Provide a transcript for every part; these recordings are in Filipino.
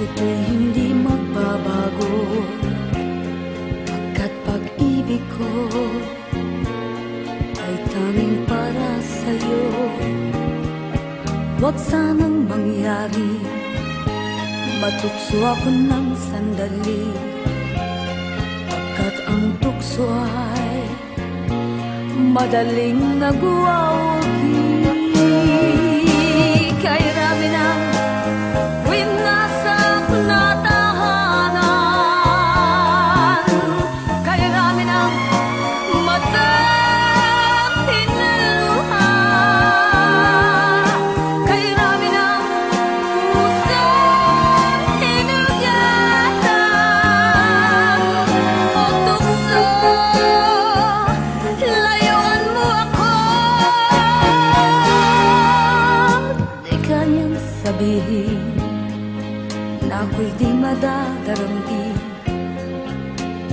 ito'y hindi magbabago, pagkat pag-ibig ko ay tanging para sa'yo. Huwag sanang mangyari matukso ako ng sandali, pagkat ang tukso ay madaling nagwawagi. Kay rami ng winasak na tahanan, kay rami ng matang hinaluha, kay rami ng pusang hinugatan. O tukso, layuan mo ako. Di kayang sabihin na ako'y di madadaramdin,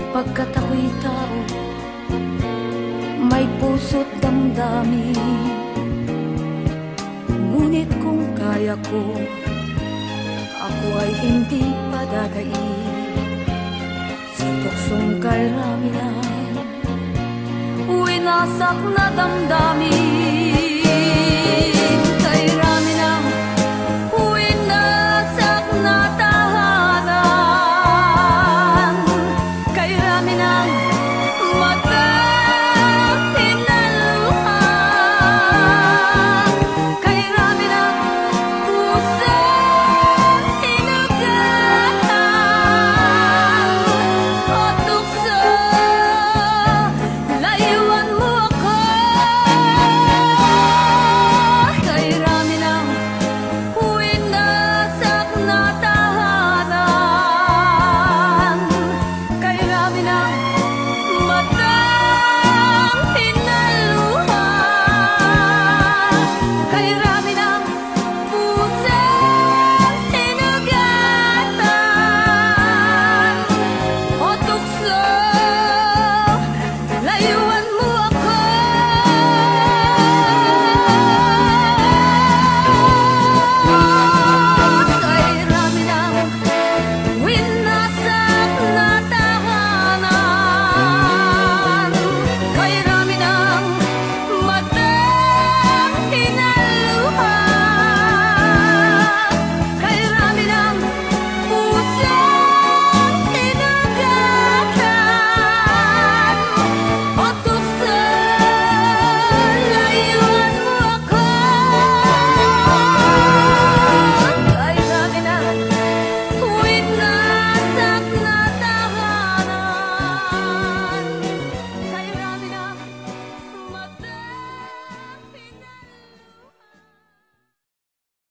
pagkat ako'y tao, may puso't damdamin. Ngunit kung kaya ko, ako ay hindi padadain sa tuksong kay rami ng winasak na damdamin. Kay rami ng winasak na tahanan, kay rami ng matang hinaluha, kay rami ng pusang hinugatan. O tukso, layuan mo ako. Kay rami ng winasak na tahanan, kay rami ng matang hinaluha, kay rami